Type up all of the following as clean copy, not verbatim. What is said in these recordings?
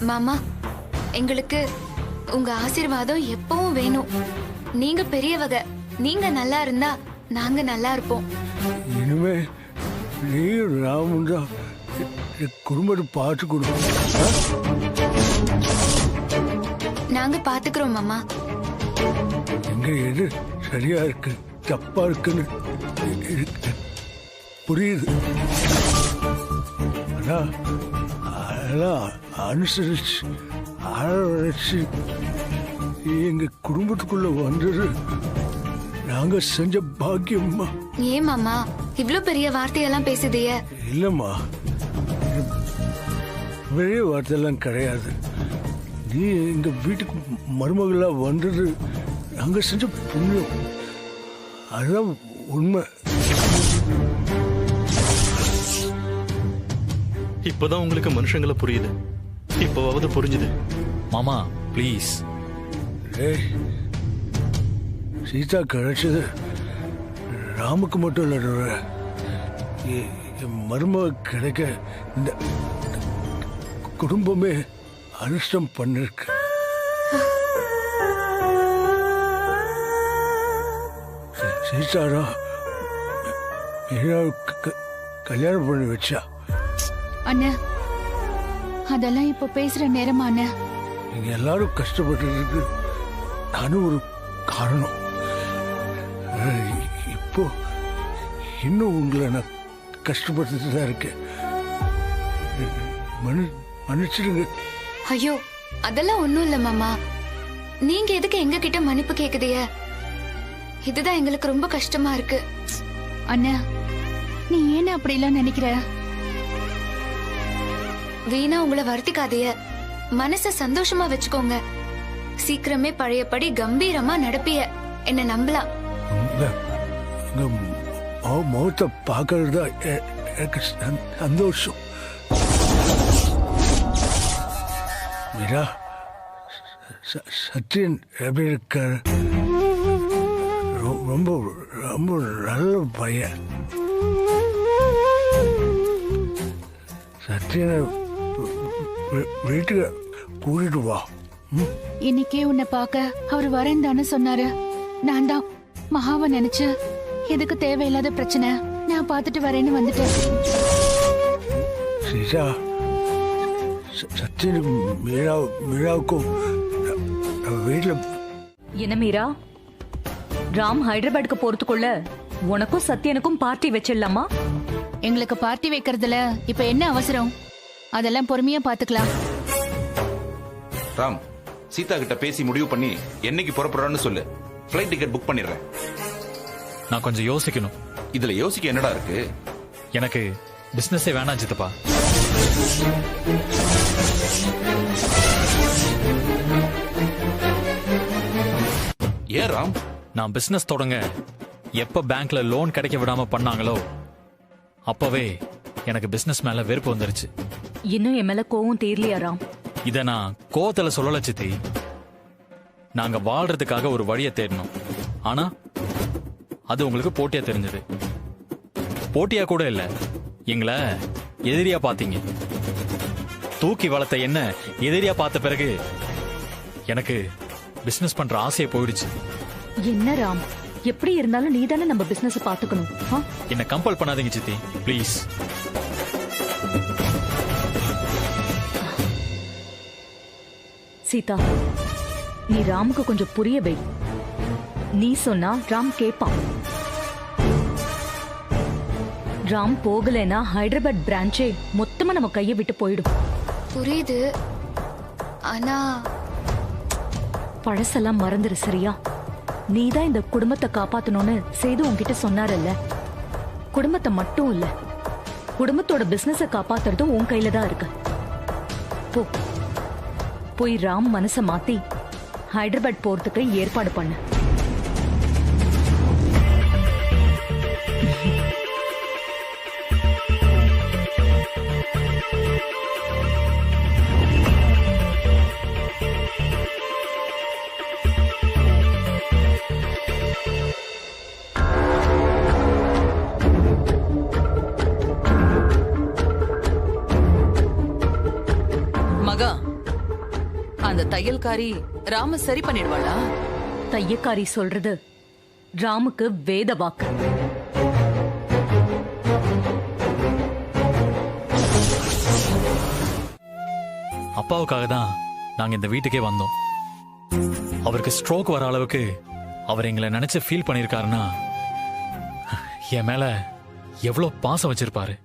மாமா, எங்களுக்கு உங்க ஆசீர்வாதம் எப்பவும் வேணும். நீங்க பெரியவங்க, நீங்க நல்லா இருந்தா நாங்க நல்லா இருப்போம். இனிமே நீ ராமும் தான் குடும்பத்தை பார்த்துக்கணும். நாங்க பாத்துக்கிறோம் மாமா. எங்க எது சரியா இருக்கு தப்பா இருக்குன்னு எனக்கு புரியுது. ஆனா அதெல்லாம் அனுசரிச்சு அரவணைச்சு எங்க குடும்பத்துக்குள்ள வந்தது நாங்க செஞ்ச பாக்கியம்மா. ஏன் மாமா இவ்ளோ பெரிய வார்த்தையெல்லாம் பேசுதிய? இல்லம்மா, பெரிய வார்த்தையெல்லாம் கிடையாது. நீ எங்க வீட்டுக்கு மருமகளா வந்தது நாங்க செஞ்ச புண்ணியம். அதுதான் உண்மை. இப்பதான் உங்களுக்கு மனுஷங்களை புரியுது. இப்போவாவது புரிஞ்சுது. மாமா ப்ளீஸ். ஏய், சீதா கிடைச்சது ராமுக்கு மட்டும் இல்ல, என் மருமக கிடைக்க இந்த குடும்பமே அனுஷ்டம் பண்ணிருக்கு. சீதாரா கல்யாணம் பண்ணி வச்சா. அண்ணா, அதெல்லாம் இப்ப பேசுற நேரமா அண்ணா? நீங்க எல்லாரும் கஷ்டப்பட்டதுக்கு நானும் ஒரு காரணம். இப்போ இன்னும் உங்களை நான் கஷ்டப்பட்டு தான் இருக்கேன். மன்னிச்சிடுங்க. ஐயோ, அதெல்லாம் ஒண்ணும் இல்ல மாமா. நீங்க எதுக்கு எங்க கிட்ட மன்னிப்பு கேக்குதிய? இதுதான் எங்களுக்கு ரொம்ப கஷ்டமா இருக்கு. அண்ணா, நீ ஏன் அப்படி எல்லாம் நினைக்கிற? வீணா உங்களை வருத்திக்காதைய. மனச சந்தோஷமா வச்சுக்கோங்க. சீக்கிரமே பழையபடி கம்பீரமா நடப்பிய. என்ன நம்பலாம். முகத்தை பார்க்கறது தான் எனக்கு சந்தோஷம். மீரா, சத்யன் எப்படி இருக்காரு? ரொம்ப ரொம்ப நல்ல பையன். சத்யனை வீட்டுக்கு கூட்டிட்டு வா. இன்னைக்கே உன்னை பார்க்க அவர் வரேன்னு சொன்னாரு. நான் தான் மகாவை நினைச்சு எதுக்கு தேவையில்லாத பிரச்சனை, நான் பார்த்துட்டு வரேன்னு வந்துட்டேன். சீதா, சத்யனுக்கும் மீராவுக்கும் வீட்டுல என்ன மீரா, ராம் ஹைதராபாத்துக்கு போறதுக்குள்ள உனக்கும் சத்யனுக்கும் பார்ட்டி வச்சிடலாமா? எங்களுக்கு பார்ட்டி வைக்கிறதுல இப்ப என்ன அவசரம்? அதெல்லாம் பொறுமையா பாத்துக்கலாம். ராம், சீதா கிட்ட பேசி முடிவு பண்ணி என்னைக்கு புறப்படுறான்னு சொல்லு. ஃப்ளைட் டிக்கெட் புக் பண்ணிடுறேன். நான் கொஞ்சம் யோசிக்கணும். இதுல யோசிக்க என்னடா இருக்கு? எனக்கு பிசினஸே வேணாம் சித்தப்பா. ஏன் ராம்? நான் பிசினஸ் தொடங்க எப்ப பேங்க்ல லோன் கிடைக்க விடாம பண்ணாங்களோ அப்பவே எனக்கு பிசினஸ் மேல வெறுப்பு வந்துருச்சு. இன்னும் என் மேல கோவம் தீரலையா ராம்? இத நான் கோவத்துல சொல்லல சித்தி. நாங்க வாழ்றதுக்காக ஒரு வழியை தேடணும். ஆனா அது உங்களுக்கு போட்டியா தெரிஞ்சது. போட்டியா கூட இல்ல, எங்களை எதிரியா பாத்தீங்க. தூக்கி வளர்த்த என்ன எதிரியா பார்த்த பிறகு எனக்கு பிசினஸ் பண்ற ஆசையை போயிடுச்சு. என்ன ராம், எப்படி இருந்தாலும் நீ தானே நம்ம பிசினஸ் பாத்துக்கணும். என்ன கம்பல் பண்ணாதீங்க சித்தி, ப்ளீஸ். சீதா, நீ ராமுக்கு கொஞ்சம் புரிய வை. நீ சொன்னா ராம் கேப்பான். ராம் போகலைன்னா ஹைதராபாத் பிரான்ச்சே மொத்தமா நம்ம கையை விட்டு போயிடும். புரியுது, ஆனா பழசெல்லாம் மறந்துரு சரியா? நீதான் இந்த குடும்பத்தை காப்பாத்தணும்னு சேது உன்கிட்ட சொன்னாரல்ல. குடும்பத்தை மட்டும் இல்ல, குடும்பத்தோட பிசினஸ காப்பாத்துறதும் உன் கையில தான் இருக்கு. போ, போய் ராம் மனச மாத்தி ஹைதராபாத் போறதுக்கு ஏற்பாடு பண்ணு. அந்த தையல்காரி ராம சரி பண்ணிடுவாளா? தையக்காரி சொல்றது ராமுக்கு வேத வாக்கு. அப்பாவுக்காக தான் நாங்க இந்த வீட்டுக்கே வந்தோம். அவருக்கு ஸ்ட்ரோக் வர அளவுக்கு அவர் எங்களை நினைச்சு ஃபீல் பண்ணிருக்காருன்னா என் மேல எவ்வளவு பாசம் வச்சிருப்பாரு.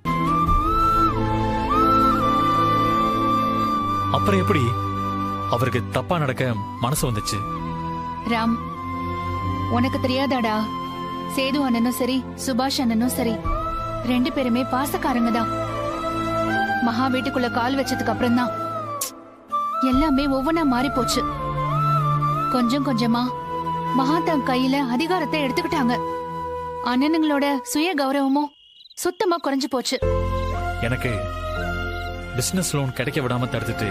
அப்புறம் எப்படி அவருக்கு தப்பா நடக்க மனசு வந்துச்சு? ராம், உனக்கு தெரியாதாடா, சேது அண்ணனும் சரி சுபாஷ் அண்ணனும் சரி 2 பேருமே பாசக்காரங்க தான். மகா வீட்டுக்குள்ள கால் வச்சதுக்கு அப்புறம் தான் எல்லாமே ஒவ்வொன்னா மாறி போச்சு. கொஞ்சம் கொஞ்சமா மகா தன் கையில அதிகாரத்தை எடுத்துக்கிட்டாங்க. அண்ணனுங்களோட சுய கௌரவமும் சுத்தமா குறைஞ்சு போச்சு. எனக்கு பிசினஸ் லோன் கிடைக்க விடாம தடுத்துட்டு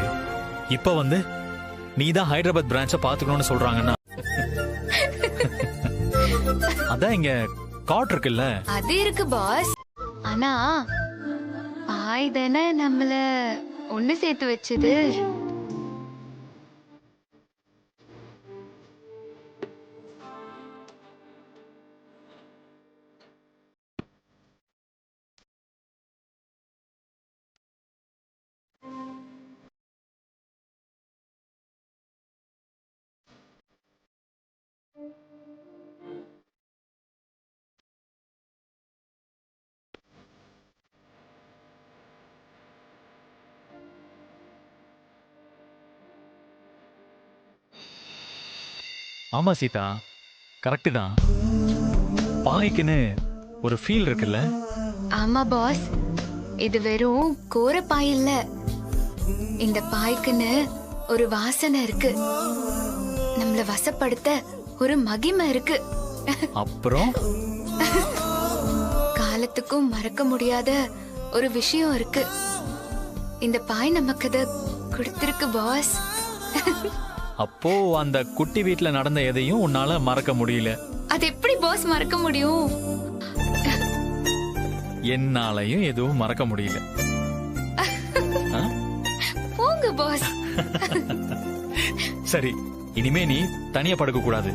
இப்ப வந்து நீதான் ஹைதராபாத் பிரான்ச்ச பாத்துக்கணும்னு சொல்றாங்கன்னா அதான் இங்க காட் இருக்குல்ல. அது இருக்கு பாஸ். ஆனா பாய் தானே நம்மள ஒண்ணு சேர்த்து வச்சது. ஆமா சீதா, கரெக்ட் தான். பாய்க்குன்னு ஒரு ஃபீல் இருக்குல்ல. ஆமா பாஸ், இது வெறும் கோர பாய் இல்ல. இந்த பாய்க்குன்னு ஒரு வாசனை இருக்கு. நம்மள வசப்படுத்த ஒரு மகிமை இருக்கு. அப்புறம் காலத்துக்கும் மறக்க முடியாத ஒரு விஷயம் இருக்கு. இந்த பாய் நமக்கு அதை கொடுத்திருக்கு பாஸ். அப்போ அந்த குட்டி வீட்ல நடந்த எதையும் உன்னால மறக்க முடியல. அது எப்படி பாஸ் மறக்க முடியும்? என்னாலையும் எதுவும் மறக்க முடியல. போங்க பாஸ். சரி, இனிமே நீ தனியா படுக்க கூடாது,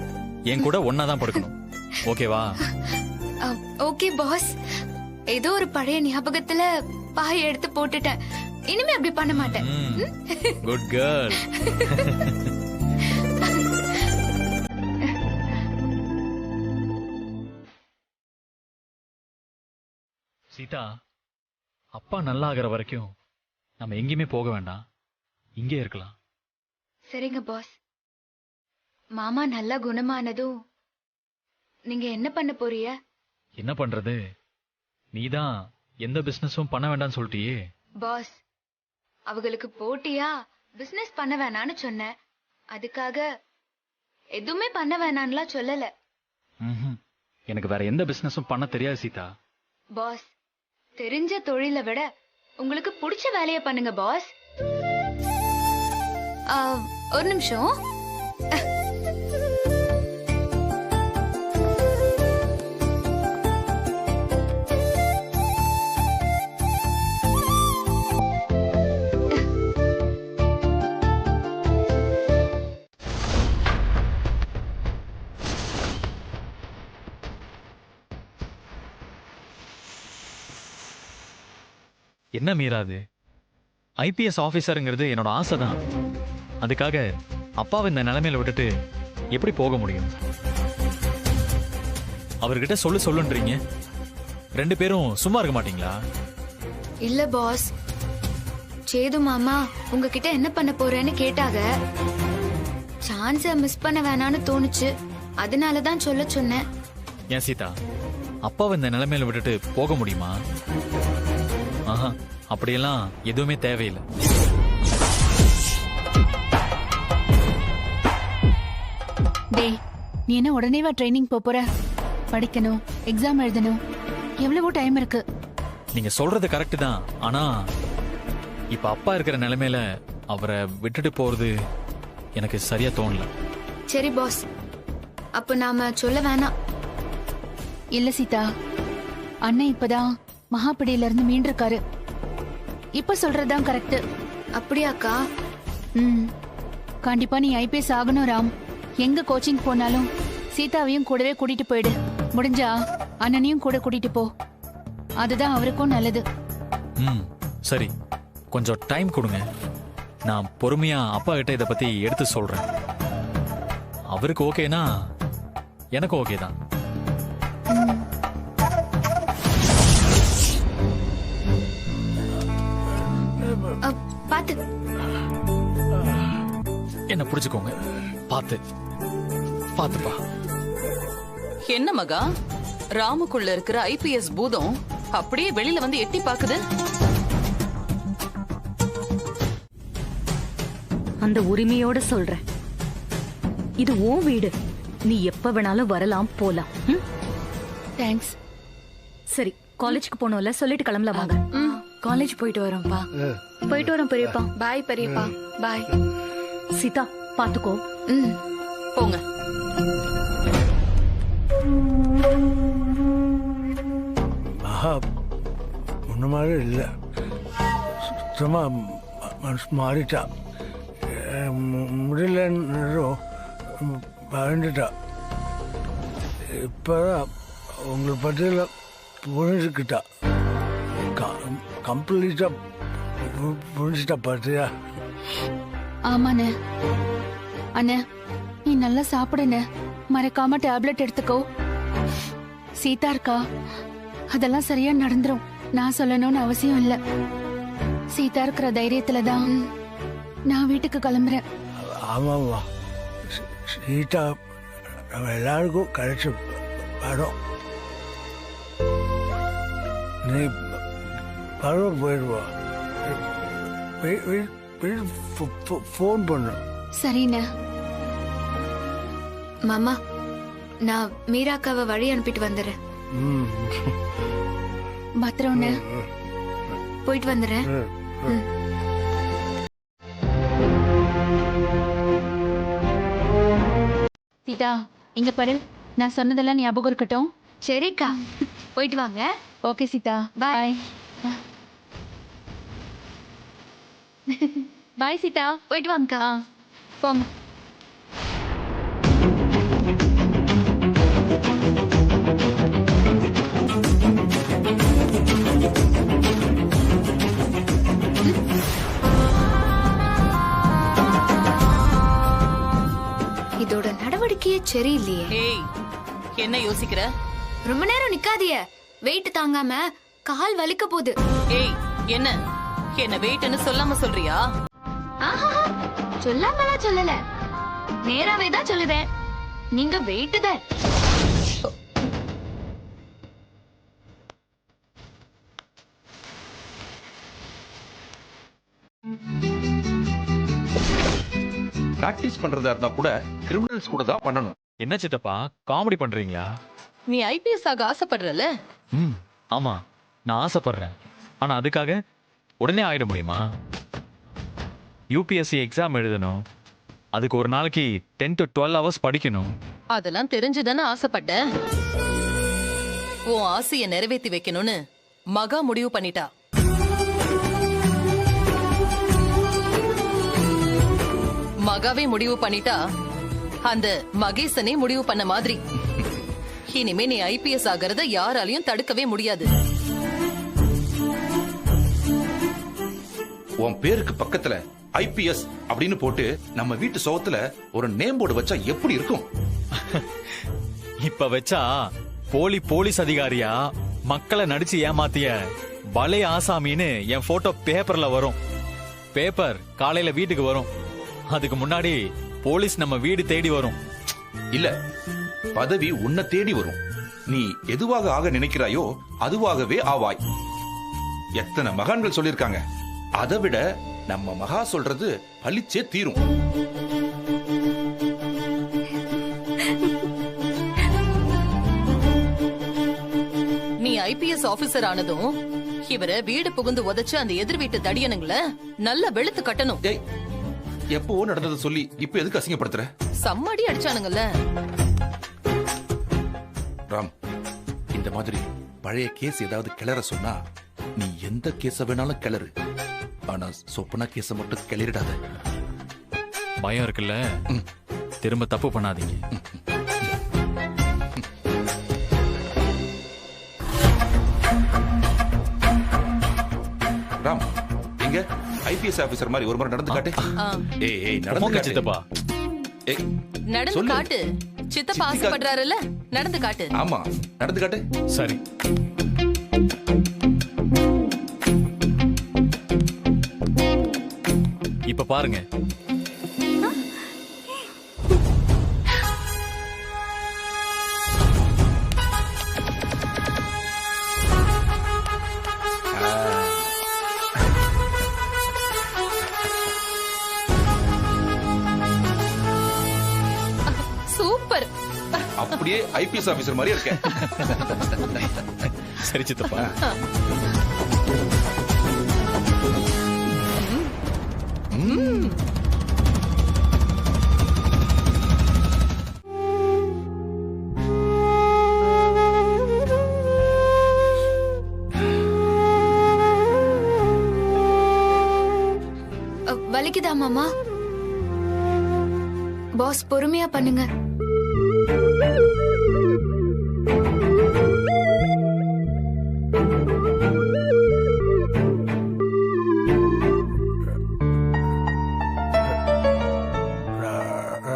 என் கூட ஒன்னாதான் படுக்கணும். ஓகேவா? Okay boss. ஏதோ ஒரு பழைய ஞாபகத்துல பாய் எடுத்து போட்டுட்டேன். இனிமே அப்படி பண்ண மாட்டேன். Good girl. சீதா, அப்பா நல்லா ஆகிற வரைக்கும் நம்ம எங்கேயுமே போக வேண்டாம், இங்கே இருக்கலாம். சரிங்க பாஸ். மாமா நல்லா குணமானதும் நீங்க என்ன பண்ண போறீங்க? என்ன பண்றது, நீதான் எந்த பிசினஸும் பண்ண வேண்டாம்னு சொல்லிட்டியே. பாஸ், அவங்களுக்கு போட்டியா பிசினஸ் பண்ண வேணான்னு சொன்னேன். அதுக்காக எதுவுமே பண்ண வேணான்னுலாம் சொல்லல. எனக்கு வேற எந்த பிசினஸும் பண்ண தெரியாது சீதா. பாஸ், தெரிஞ்ச தொழிலை விட உங்களுக்கு பிடிச்ச வேலையை பண்ணுங்க பாஸ். ஒரு நிமிஷம். என்ன மீறாது, ஐபிஎஸ் ஆபீசருங்கிறது என்னோட ஆசை தான். அதுக்காக அப்பாவை இந்த நிலைமையில விட்டுட்டு எப்படி போக முடியும்? அவர்கிட்ட சொல்லுன்றீங்க, 2 பேரும் சும்மா இருக்க மாட்டீங்களா? இல்ல பாஸ், சேது மாமா உங்ககிட்ட என்ன பண்ண போறேன்னு கேட்டாங்க. சான்ஸ மிஸ் பண்ண வேணான்னு தோணுச்சு, அதனாலதான் சொல்ல சொன்னேன். ஏன் சீதா, அப்பாவை இந்த நிலைமையில விட்டுட்டு போக முடியுமா? ஆஹா, அப்படியெல்லாம் எதுவுமே தேவையில்லை. டேய், நீ என்ன உடனேவா ட்ரைனிங் போற? படிக்கணும், எக்ஸாம் எழுதணும், எவ்வளவோ டைம் இருக்கு. நீங்க சொல்றது கரெக்ட் தான். ஆனா இப்ப அப்பா இருக்கிற நிலைமையில அவரை விட்டுட்டு போறது எனக்கு சரியா தோணல. சரி பாஸ், அப்ப நாம சொல்ல வேணாம். இல்ல சீதா, அண்ணன் இப்பதான் மகாபிடியில இருந்து மீண்டிருக்காரு. இப்ப சொல்றதுதான் கரெக்ட். அப்படியாக்கா? கண்டிப்பா நீ ஐபிஎஸ் ஆகணும் ராம். எங்க கோச்சிங் போனாலும் சீதாவையும் கூடவே கூட்டிட்டு போயிடு. முடிஞ்சா அண்ணனையும் கூட கூட்டிட்டு போ. அதுதான் அவருக்கும் நல்லது. ம் சரி, கொஞ்சம் டைம் கொடுங்க. நான் பொறுமையா அப்பா கிட்ட இதை பத்தி எடுத்து சொல்றேன். அவருக்கு ஓகேனா எனக்கு ஓகே தான். பாத்து என்ன புடிச்சுக்கோங்க. பார்த்து பார்த்துப்பா. என்ன மகா, ராமுக்குள்ள இருக்கிற ஐபிஎஸ் பூதம் அப்படியே வெளியில வந்து எட்டி பாக்குது. அந்த உரிமையோட சொல்றேன், இது உன் வீடு. நீ எப்ப வேணாலும் வரலாம் போலாம். ம்? தேங்க்ஸ். சரி, காலேஜ்க்கு போனோம்ல, சொல்லிட்டு கிளம்பலாம் வாங்க. காலேஜ் போயிட்டு வரோம்ப்பா. போயிட்டு வரோம் பெரியப்பா. பாய் பெரியப்பா. பாய். சீதா பாத்துக்கோ. ம். போங்க. மகா முன்ன மாதிரி இல்லை, சுத்தமா மனசு மாறிட்டா. முடியலன்னு பயந்துட்டா. இப்பதான் உங்களை பற்றியெல்லாம் புரிஞ்சுக்கிட்டா. கம்ப்ளீட்டா புரிஞ்சுட்டா பார்த்தியா? ஆமாண்ணே. அண்ணே நீ நல்லா சாப்பிடுண்ணே. மறக்காம டேப்லெட் எடுத்துக்கோ. சீதா இருக்கா, அதெல்லாம் சரியா நடந்துரும். நான் சொல்லணும்னு அவசியம் இல்ல. சீதா இருக்கிற தைரியத்துலதான் நான் வீட்டுக்கு கிளம்புறேன். ஆமாம்மா, சீதா நம்ம எல்லாருக்கும் கிடைச்ச படம். நீ படம் போயிடுவா. ஃபோன் பண்ணு. சரிண்ணே. மாமா, நான் மீராக்காவை வழி அனுப்பிட்டு வந்துடுறேன். ம். பத்திரம்ண்ணே. போயிட்டு வந்துடுறேன். ம். சீதா இங்க பாரு, நான் சொன்னதெல்லாம் ஞாபகம் இருக்கட்டும். சரிக்கா, போயிட்டு வாங்க. ஓகே சீதா, பாய். பாய் சீதா. போயிட்டு வாங்கக்கா. போங்க. இதோட நடவடிக்கையே சரியில்லையே. ஏய், என்ன யோசிக்கிற? ரொம்ப நேரம் நிக்காதிய. வெயிட் தாங்காம கால் வலிக்க போகுது. ஏய், என்ன என்ன வெயிட்னு சொல்லாம சொல்றியா? ஆஹா, சொல்லாமலாம் சொல்லல, நேராவே தான் சொல்லுறேன். நீங்க வெயிட் தான். பிராக்டிஸ் பண்றதா இருந்தா கூட கிரிமினல்ஸ் கூட தான் பண்ணணும். என்ன சித்தப்பா காமெடி பண்றீங்களா? நீ ஐபிஎஸ் ஆக ஆசைப்படுறல? ம் ஆமா, நான் ஆசைப்படுறேன். ஆனா அதுக்காக உடனே ஆயிட முடியுமா? யூபிஎஸ்சி எக்ஸாம் எழுதணும். அதுக்கு ஒரு நாளைக்கு 10 to 12 hours படிக்கணும். அதெல்லாம் தெரிஞ்சுதானே ஆசைப்பட்ட. உன் ஆசைய நிறைவேற்றி வைக்கணும்னு மகா முடிவு பண்ணிட்டா. மகாவே முடிவு பண்ணிட்டா அந்த மகேசனே முடிவு பண்ண மாதிரி. இனிமே நீ ஐபிஎஸ் ஆகிறத யாராலையும் தடுக்கவே முடியாது. உன் பேருக்கு பக்கத்துல ஐபிஎஸ் அப்படின்னு போட்டு நம்ம வீட்டு சோகத்துல ஒரு நேம் போர்டு வச்சா எப்படி இருக்கும்? இப்ப வச்சா போலீஸ் அதிகாரியா மக்களை நடிச்சு ஏமாத்திய பலே ஆசாமின்னு என் போட்டோ பேப்பர்ல வரும். பேப்பர் காலையில வீட்டுக்கு வரும். அதுக்கு முன்னாடி போலீஸ் நம்ம வீடு தேடி வரும். இல்ல, பதவி உன்னை தேடி வரும். நீ எதுவாக ஆக நினைக்கிறாயோ அதுவாகவே ஆவாய். எத்தனை மகான்கள் சொல்லிருக்காங்க. அதை விட நம்ம மகா சொல்றது பலிச்சே தீரும். நீ ஐபிஎஸ் ஆபீசர் ஆனதும் இவரை வீடு புகுந்து உதைச்சு அந்த எதிர் வீட்டு தடியனுங்களை நல்ல வெளுத்து கட்டணும். ஏய், எப்பவோ நடந்ததை சொல்லி இப்ப எதுக்கு அசிங்கப்படுத்துற? சம்மடி அடிச்சானுங்கல்ல. ராம், இந்த மாதிரி பழைய கேஸ் ஏதாவது கிளற சொன்னா நீ எந்த கேஸ வேணாலும் கிளறு. ஆனா சொப்பனா கேஸ மட்டும் கிளறிடாத. பயம் இருக்குல்ல, திரும்ப தப்பு பண்ணாதீங்க. ராம், எங்க ஐபிஎஸ் ஆபீசர் மாதிரி ஒரு முறை நடந்து காட்டு. ஏய் நடந்து போங்க காட்டு. சித்தப்பா. ஏய் நடந்து சொல்லு. காட்டு. சித்தப்பா ஆசைப்படுறாருல்ல, நடந்து காட்டு. ஆமா, நடந்து காட்டு. சரி. இப்ப பாருங்க. சூப்பர். அப்படியே ஐபிஎஸ் ஆபீசர் மாதிரி இருக்க. சரி சித்தப்பா. வலிக்குதா மாமா? பாஸ் பொறுமையா பண்ணுங்க.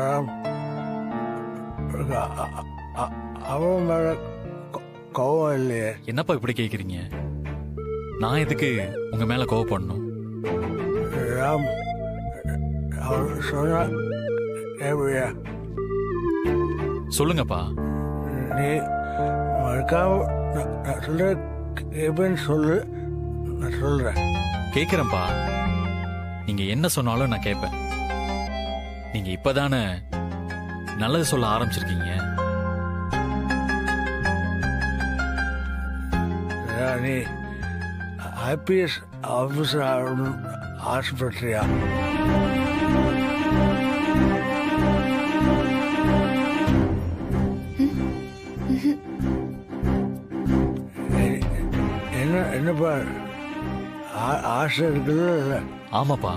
ராம், அவன் மேல கோவம் இல்லையே. என்னப்பா இப்படி கேக்குறீங்க? நான் எதுக்கு உங்க மேல கோவப்படணும்? ராம், அவன் சொன்னா எப்படியா? சொல்லுங்கப்பா. நீ மறக்காம நான் சொல்ற எப்படின்னு சொல்லு, நான் சொல்றேன். கேக்குறேன்ப்பா. நீங்க என்ன சொன்னாலும் நான் கேட்பேன். நீங்க இப்பதானே நல்லது சொல்ல ஆரம்பிச்சிருக்கீங்க. நீ ஐபிஎஸ் ஆபீசர் ஆகணும் ஆசைப்பட்டியா? என்னப்பா ஆசை இருக்குல்ல? ஆமாப்பா,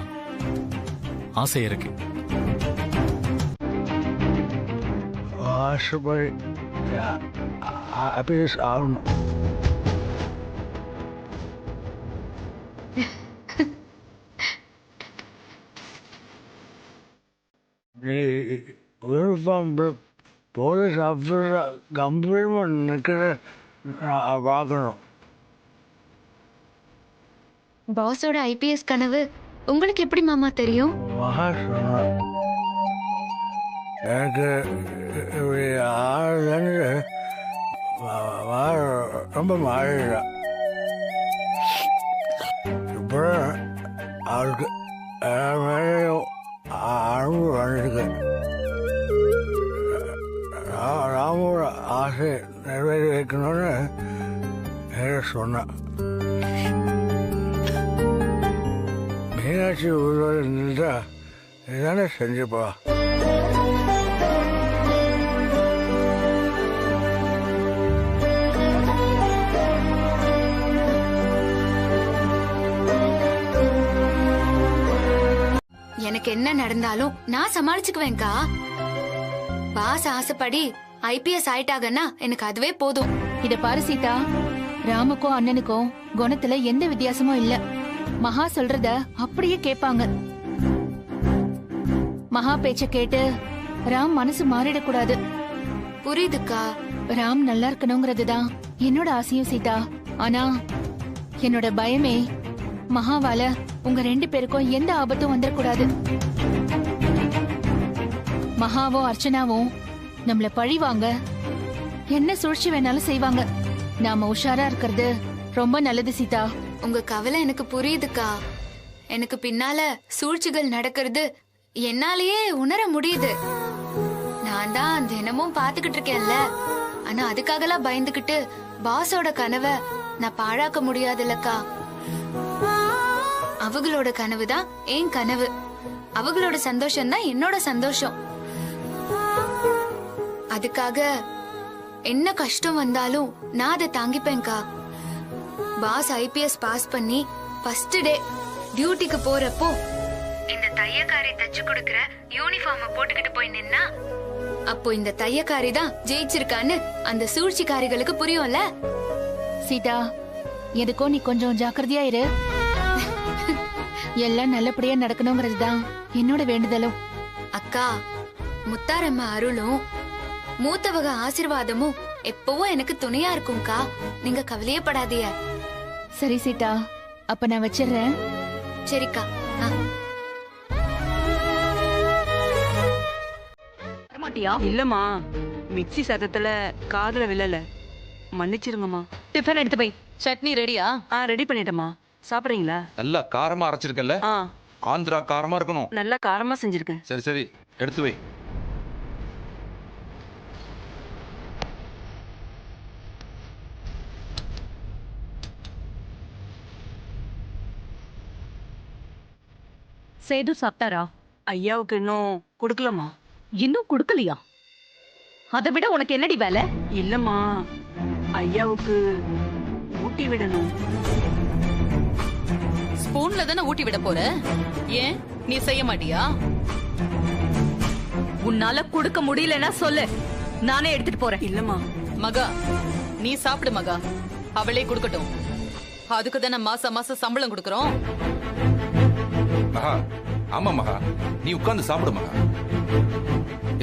ஆசை இருக்கு. ஆசைப்படி ஐபிஎஸ் ஆகணும். நீ விருப்பம் போலீஸ் ஆஃபீஸர் கம்பீரமாக நிற்கிற பார்க்கணும். பாஸோட ஐபிஎஸ் கனவு உங்களுக்கு எப்படி மாமா தெரியும்? மகா சொன்னார். எனக்கு இப்படி ஆளுன்னு ரொம்ப மாறிடா. இப்போ அவருக்கு மேலேயும் அனுபவம் வந்துருக்கு. ராமோட ஆசை நிறைவேறி வைக்கணும்னு சொன்னான். மீனாட்சி உருவாக நின்றா இதானே செஞ்சுப்பா. எனக்கு என்ன நடந்தாலும் நான் சமாளிச்சுக்குவேன்க்கா. பாஸ் ஆசைப்படி ஐபிஎஸ் ஆயிட்டாங்கன்னா எனக்கு அதுவே போதும். இத பாரு சீதா, ராமுக்கும் அண்ணனுக்கும் குணத்துல எந்த வித்தியாசமும் இல்ல. மகா சொல்றத அப்படியே கேட்பாங்க. மகா பேச்ச கேட்டு ராம் மனசு மாறிடக்கூடாது. புரியுதுக்கா. ராம் நல்லா இருக்கணுங்கிறதுதான் என்னோட ஆசையும் சீதா. ஆனா என்னோட பயமே மகாவால உங்க 2 பேருக்கும் எந்த ஆபத்தும் வந்துடக்கூடாது. மகாவும் அர்ச்சனாவும் நம்மள பழிவாங்க, என்ன சூழ்ச்சி வேணாலும் செய்வாங்க. நாம உஷாரா இருக்கிறது ரொம்ப நல்லது சீதா. உங்க கவலை எனக்கு புரியுதுக்கா. எனக்கு பின்னால சூழ்ச்சிகள் நடக்கிறது என்னாலேயே உணர முடியுது. நான் தான் தினமும் பாத்துக்கிட்டு இருக்கேன்ல. ஆனா அதுக்காகலாம் பயந்துகிட்டு பாஸோட கனவை நான் பாழாக்க முடியாதுல்லக்கா. அவங்களோட கனவு தான் என் கனவு. அவங்களோட சந்தோஷம் தான் என்னோட சந்தோஷம். அதுக்காக என்ன கஷ்டம் வந்தாலும் நான் அதை தாங்கிப்பேன்க்கா. பாஸ் ஐபிஎஸ் பாஸ் பண்ணி ஃபர்ஸ்ட் டே டியூட்டிக்கு போறப்போ இந்த தையக்காரி தச்சு கொடுக்கற யூனிஃபார்ம போட்டுக்கிட்டு போய் நின்னா அப்போ இந்த தையக்காரி தான் ஜெயிச்சிருக்கான்னு அந்த சூழ்ச்சிக்காரிகளுக்கு புரியும்ல. சீதா, எதுக்கோ நீ கொஞ்சம் ஜாக்கிரதையா இரு. எல்லாம் நல்லபடியா நடக்கணுங்கிறது தான் என்னோட வேண்டுதலும். அக்கா, முத்தாரம்மா அருளும் மூத்தவக ஆசீர்வாதமும் எப்பவும் எனக்கு துணையா இருக்கும்க்கா. நீங்க கவலையே படாதீங்க. சரி சீதா, அப்ப நான் வச்சிடுறேன். சரிக்கா. வரமாட்டியா? இல்லம்மா, மிக்ஸி சத்தத்துல காதுல விழல, மன்னிச்சிருங்கம்மா. டிஃபன் எடுத்து போய். சட்னி ரெடியா? ரெடி பண்ணிட்டேம்மா. சாப்பிடுறீங்களா? நல்லா காரமா அரைச்சிருக்கல, ஆந்திரா காரமா இருக்கணும். நல்லா காரமா செஞ்சிருக்கேன். சரி சரி, எடுத்து வை. சேது சாப்பிட்டாரா? ஐயாவுக்கு இன்னும் கொடுக்கலம்மா. இன்னும் கொடுக்கலையா? அதை விட உனக்கு என்னடி வேலை? இல்லம்மா, ஐயாவுக்கு ஊட்டி விடணும். ஸ்பூன்ல தானே ஊட்டி விட போற, ஏன் நீ செய்ய மாட்டியா? உன்னால கொடுக்க முடியலன்னா சொல்லு, நானே எடுத்துட்டு போறேன். இல்லம்மா. மகா, நீ சாப்பிடு மகா, அவளே கொடுக்கட்டும். அதுக்கு தானே மாசம் மாசம் சம்பளம் கொடுக்கறோம். மகா, ஆமா மகா, நீ உட்கார்ந்து சாப்பிடு மகா.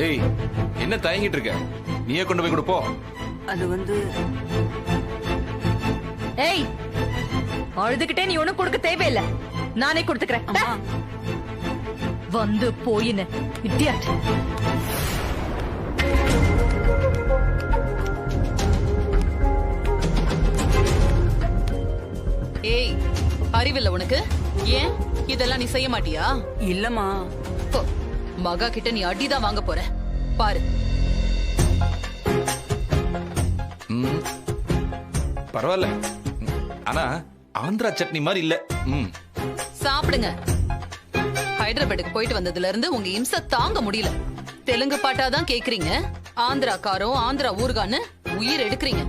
ஏய், என்ன தயங்கிட்டு இருக்க? நீயே கொண்டு போய் கொடுப்போ. அது வந்து ஏய், அழுதுகிட்டே நீ ஒண்ணும் கொடுக்க தேவையில்லை, நானே கொடுத்துக்கிறேன். அம்மா. வந்து போயின்னு இடியட். ஏய், அறிவில்ல உனக்கு? ஏன் இதெல்லாம் நீ செய்ய மாட்டியா? இல்லம்மா. போ, மகா கிட்ட நீ அடிதான் வாங்க போற பாரு. பரவாயில்ல, ஆனா ஆந்திரா சட்னி மாதிரி இல்ல. சாப்பிடுங்க. ஹைதராபாத்துக்கு போயிட்டு வந்ததுல இருந்து உங்க இம்சை தாங்க முடியல. தெலுங்கு பாட்டாதான் கேக்குறீங்க, ஆந்திரா காரம் ஆந்திரா ஊர்கான்னு உயிர் எடுக்கிறீங்க.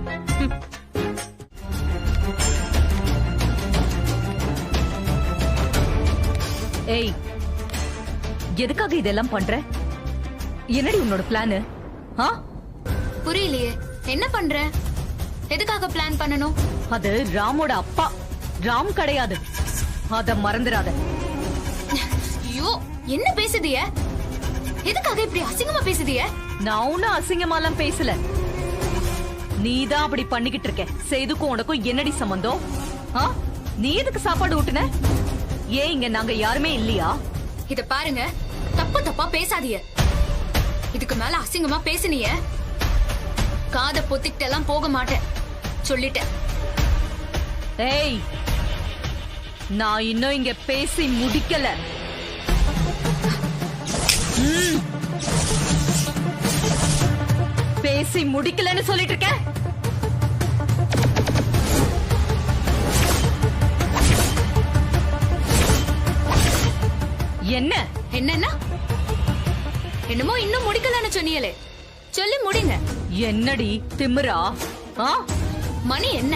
ஏய், எதுக்காக இதெல்லாம் பண்ற? என்னடி உன்னோட பிளான்? புரியலையே, என்ன பண்ற? எதுக்காக பிளான் பண்ணணும்? அது ராமோட அப்பா, ராம் கிடையாது, அத மறந்துடாத. ஐயோ, என்ன பேசுதிய? எதுக்காக இப்படி அசிங்கமா பேசுதிய? நான் ஒன்னும் அசிங்கமாலாம் பேசல, நீதான் அப்படி பண்ணிக்கிட்டு இருக்க. சேதுக்கும் உனக்கும் என்னடி சம்பந்தம்? நீ எதுக்கு சாப்பாடு ஊட்டுன? ஏன் இங்க நாங்க யாருமே இல்லையா? இத பாருங்க, தப்பு தப்பா பேசாதீங்க. இதுக்கு மேல அசிங்கமா பேசுனிய காதை பொத்திக்கிட்டு எல்லாம் போக மாட்டேன், சொல்லிட்டேன். ஏய், நான் இன்னும் இங்க பேசி முடிக்கல. பேசி முடிக்கலன்னு சொல்லிட்டு இருக்கேன். என்ன என்னன்னா என்னமோ இன்னும் முடிக்கலன்னு சொன்னீங்களே, சொல்லி முடிங்க. என்னடி திமிரா? மணி என்ன?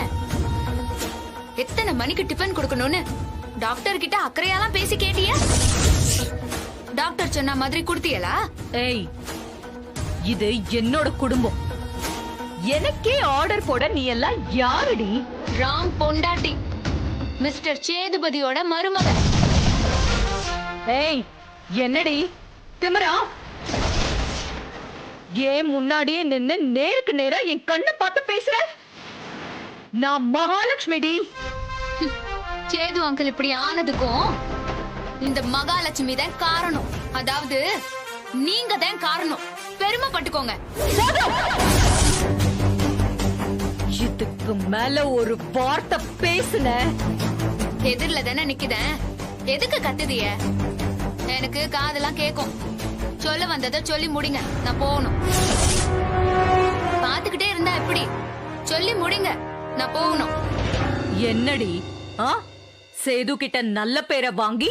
எத்தனை மணிக்கு டிபன் கொடுக்கணும்னு டாக்டர் கிட்ட அக்கறையெல்லாம் பேசி கேட்டியா? டாக்டர் சொன்ன மாதிரி கொடுத்தியலா? ஏய், இது என்னோட குடும்பம், எனக்கே ஆர்டர் போட நீ எல்லாம் யாருடி? ராம் பொண்டாட்டி, மிஸ்டர் சேதுபதியோட மருமக. ஏய், என்னடி திமிரா? ஏன் முன்னாடியே நின்னு நேருக்கு நேரா என் கண்ணை பார்த்து பேசுற? நான் மகாலட்சுமி டி. சேது அங்கிள் இப்படி ஆனதுக்கும் இந்த மகாலட்சுமி தான் காரணம். அதாவது நீங்க தான் காரணம், பெருமைப்பட்டுக்கோங்க. இதுக்கு மேல ஒரு வார்த்தை பேசுன எதிரில தானே நிக்குதேன், எதுக்கு கத்துதிய? எனக்கு காதெல்லாம் கேக்கும். சொல்ல வந்ததை சொல்லி முடிங்க, நான் போகணும். பாத்துக்கிட்டே இருந்தா எப்படி? சொல்லி முடிங்க, நான் போகணும். என்னடி சேது கிட்ட நல்ல பேரை வாங்கி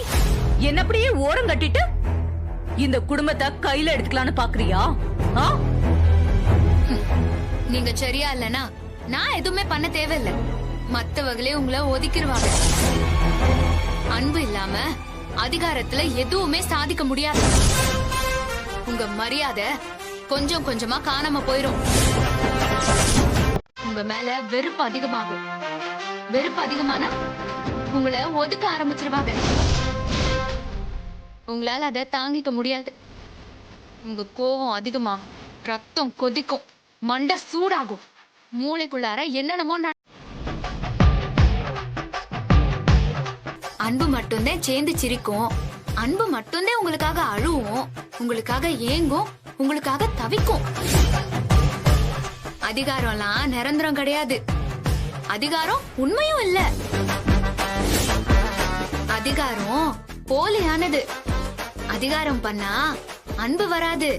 என்ன அப்படியே ஓரம் கட்டிட்டு இந்த குடும்பத்தை கையில எடுத்துக்கலான்னு பாக்குறியா? நீங்க சரியா இல்லனா நான் எதுவுமே பண்ண தேவையில்லை. மத்தவங்களே உங்களை ஒதுக்கிடுவாங்க. அன்பு இல்லாம அதிகாரத்துல எதுவுமே சாதிக்க முடியாது. உங்க மரியாதை கொஞ்சம் கொஞ்சமா காணாம போயிரும். உங்க மேல வெறுப்பு அதிகமாகும். வெறுப்பு அதிகமானா உங்களை ஒதுக்க ஆரம்பிச்சிருவாங்க. உங்களால அதை தாங்கிக்க முடியாது. உங்க கோபம் அதிகமாகும், ரத்தம் கொதிக்கும், மண்டை சூடாகும், மூளைக்குள்ளார என்னென்னமோ அன்பு மட்டும்தான் சேர்ந்து சிரிக்கும். அன்பு மட்டும்தான் உங்களுக்காக அழுவும், உங்களுக்காக ஏங்கும், உங்களுக்காக தவிக்கும். அதிகாரம்லாம் நிரந்தரம் கிடையாது. அதிகாரம் உண்மையும் இல்ல. அதிகாரம் போலியானது. அதிகாரம் பண்ணா அன்பு வராது,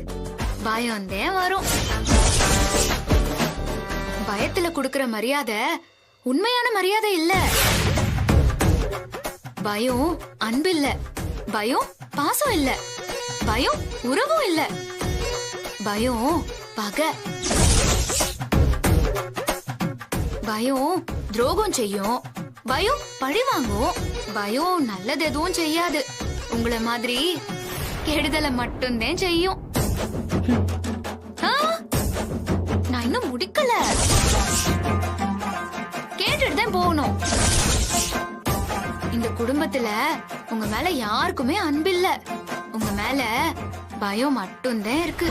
பயம்தான் வரும். பயத்துல குடுக்கிற மரியாதை உண்மையான மரியாதை இல்ல. பயம் அன்பு இல்ல, பயம் பாசம் இல்ல, பயம் உறவும் இல்ல, பயம் பகை. பயம் துரோகம் செய்யும், பயம் பழி வாங்கும், பயம் நல்லது எதுவும் செய்யாது. உங்களை மாதிரி கெடுதலை மட்டும்தான் செய்யும். நான் இன்னும் முடிக்கல, கேட்டுட்டு தான் போகணும். இந்த குடும்பத்துல உங்க மேல யாருக்குமே அன்பில்ல. உங்க மேல பயம் மட்டும்தான் இருக்கு.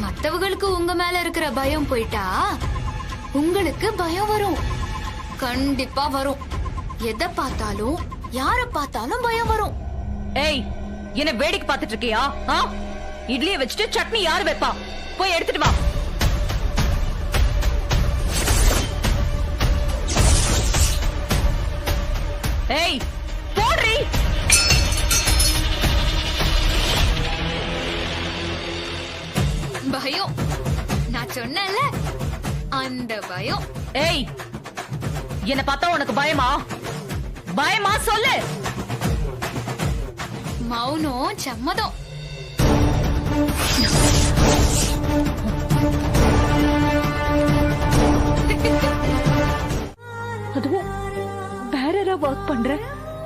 மத்தவங்களுக்கு உங்க மேல இருக்கிற பயம் போயிட்டா உங்களுக்கு பயம் வரும். கண்டிப்பா வரும். எதை பார்த்தாலும் யார பார்த்தாலும் பயம் வரும். ஏய், என்ன வேடிக்கை பார்த்துட்டு இருக்கியா? இட்லியை வச்சுட்டு சட்னி யாரு வைப்பா? போய் எடுத்துட்டு வா. ஏய், போடுறீ. பயம், நான் சொன்னேன்ல அந்த பயம். ஏய், என்ன பார்த்தா உனக்கு பயமா? பயமா சொல்லு. மௌனம் சம்மதம். அதுவும் பேரரா ஒர்க் பண்ற.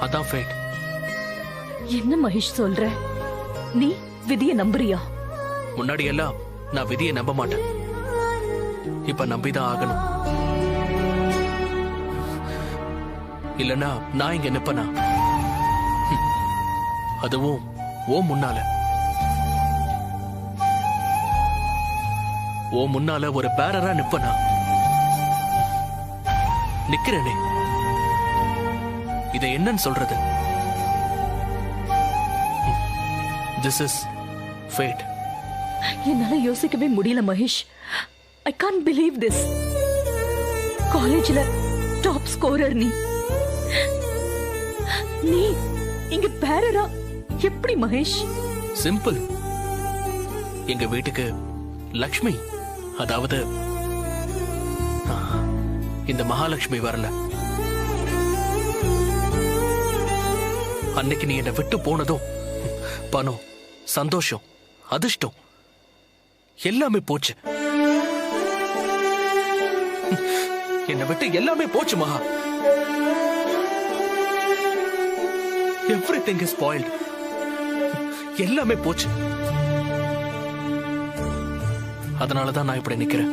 அதான் ஃபேட். என்ன மகேஷ் சொல்ற? நீ விதியை நம்புறியா? முன்னாடி எல்லாம் நான் விதியை நம்ப மாட்டேன். இப்ப நம்பிதான் ஆகணும். இல்லனா நான் இங்க நிப்பனா? அதுவும் ஓ முன்னால. ஓ முன்னால ஒரு பேரரா நிப்பனா? நிக்கிறேனே. இதை என்னன்னு சொல்றது? This is fate. என்னால யோசிக்கவே முடியல Mahesh. I can't believe this. காலேஜ்ல டாப் ஸ்கோரர் நீ இங்க பேரரா எப்படி மகேஷ்? சிம்பிள். எங்க வீட்டுக்கு லக்ஷ்மி, அதாவது இந்த மகாலட்சுமி வரல. அன்னைக்கு நீ என்னை விட்டு போனதும் பணம், சந்தோஷம், அதிர்ஷ்டம் எல்லாமே போச்சு. என்னை விட்டு எல்லாமே போச்சு மகா. Everything is spoiled. எல்லாமே போச்சு. அதனாலதான் நான் இப்படி நிக்கிறேன்.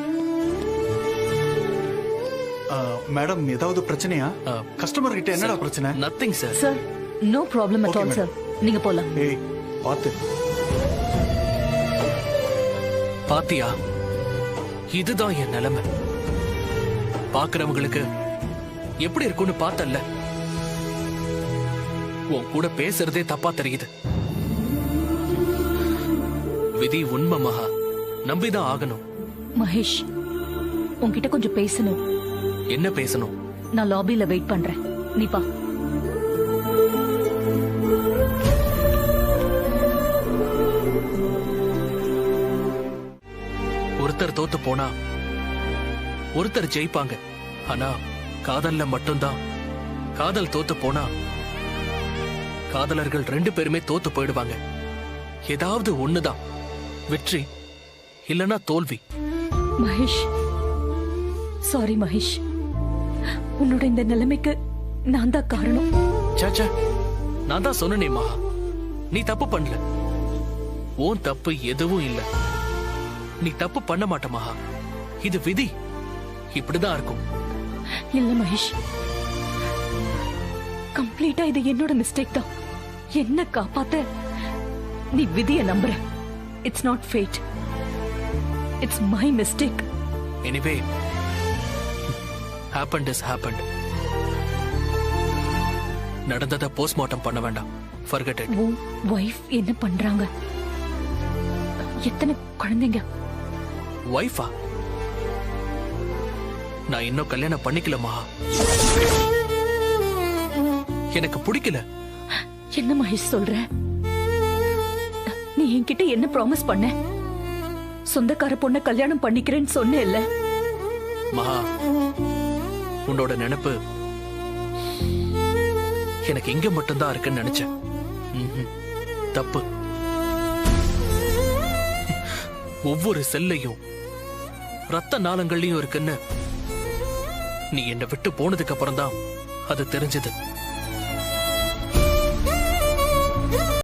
மேடம், ஏதாவது பிரச்சனையா? கஸ்டமர் கிட்ட என்னடா பிரச்சனை? Nothing sir. Sir, no problem at all sir. நீங்க போலாம். ஏய், பாத்து. பாத்தியா, இதுதான் என் நிலைமை. பாக்குறவங்களுக்கு எப்படி இருக்கும்னு பார்த்தல்ல. உன் கூட பேசுறதே தப்பா தெரியுது. விதி உண்மை மகா, நம்பிதான் ஆகணும். மகேஷ், உன்கிட்ட கொஞ்சம் பேசணும். என்ன பேசணும்? நான் லாபியில வெயிட் பண்றேன். நீ பா. ஒருத்தர் தோத்து போனா ஒருத்தர் ஜெயிப்பாங்க. ஆனா காதல்ல மட்டும்தான் காதல் தோத்து போனா காதலர்கள் 2 பேருமே தோத்து போயிடுவாங்க. ஏதாவது ஒண்ணுதான் வெற்றி, இல்லனா தோல்வி. மகேஷ், சாரி மகேஷ். உன்னோட இந்த நிலைமைக்கு நான் தான் காரணம். சாச்சா, நான் தான் சொன்னனே மகா, நீ தப்பு பண்ணல. உன் தப்பு எதுவும் இல்ல. நீ தப்பு பண்ண மாட்ட மகா. இது விதி, இப்படிதான் இருக்கும். இல்ல மகேஷ், கம்ப்ளீட்டா இது என்னோட மிஸ்டேக் தான். என்ன காப்பாத்த நீ விதியை நம்புற. It's not fate, it's my mistake. Anyway, happened is happened. நடந்ததை போஸ்ட்மார்ட்டம் பண்ண வேண்டாம். forget it. உன் வைஃப் என்ன பண்றாங்க? எத்தனை குழந்தைங்க? வைஃபா? நான் இன்னும் கல்யாணம் பண்ணிக்கல மகா. எனக்கு பிடிக்கல. என்ன மகேஷ் சொல்ற? நீ என்கிட்ட என்ன ப்ராமிஸ் பண்ண? சொந்தக்கார பொண்ண கல்யாணம் பண்ணிக்கிறேன்னு சொன்ன இல்ல? மகா, உன்னோட நினைப்பு எனக்கு இங்க மட்டும்தான் இருக்குன்னு நினைச்சேன். தப்பு. ஒவ்வொரு செல்லையும் ரத்த நாளங்கள்லயும் இருக்குன்னு நீ என்னை விட்டு போனதுக்கு அப்புறம் தான் அது தெரிஞ்சது.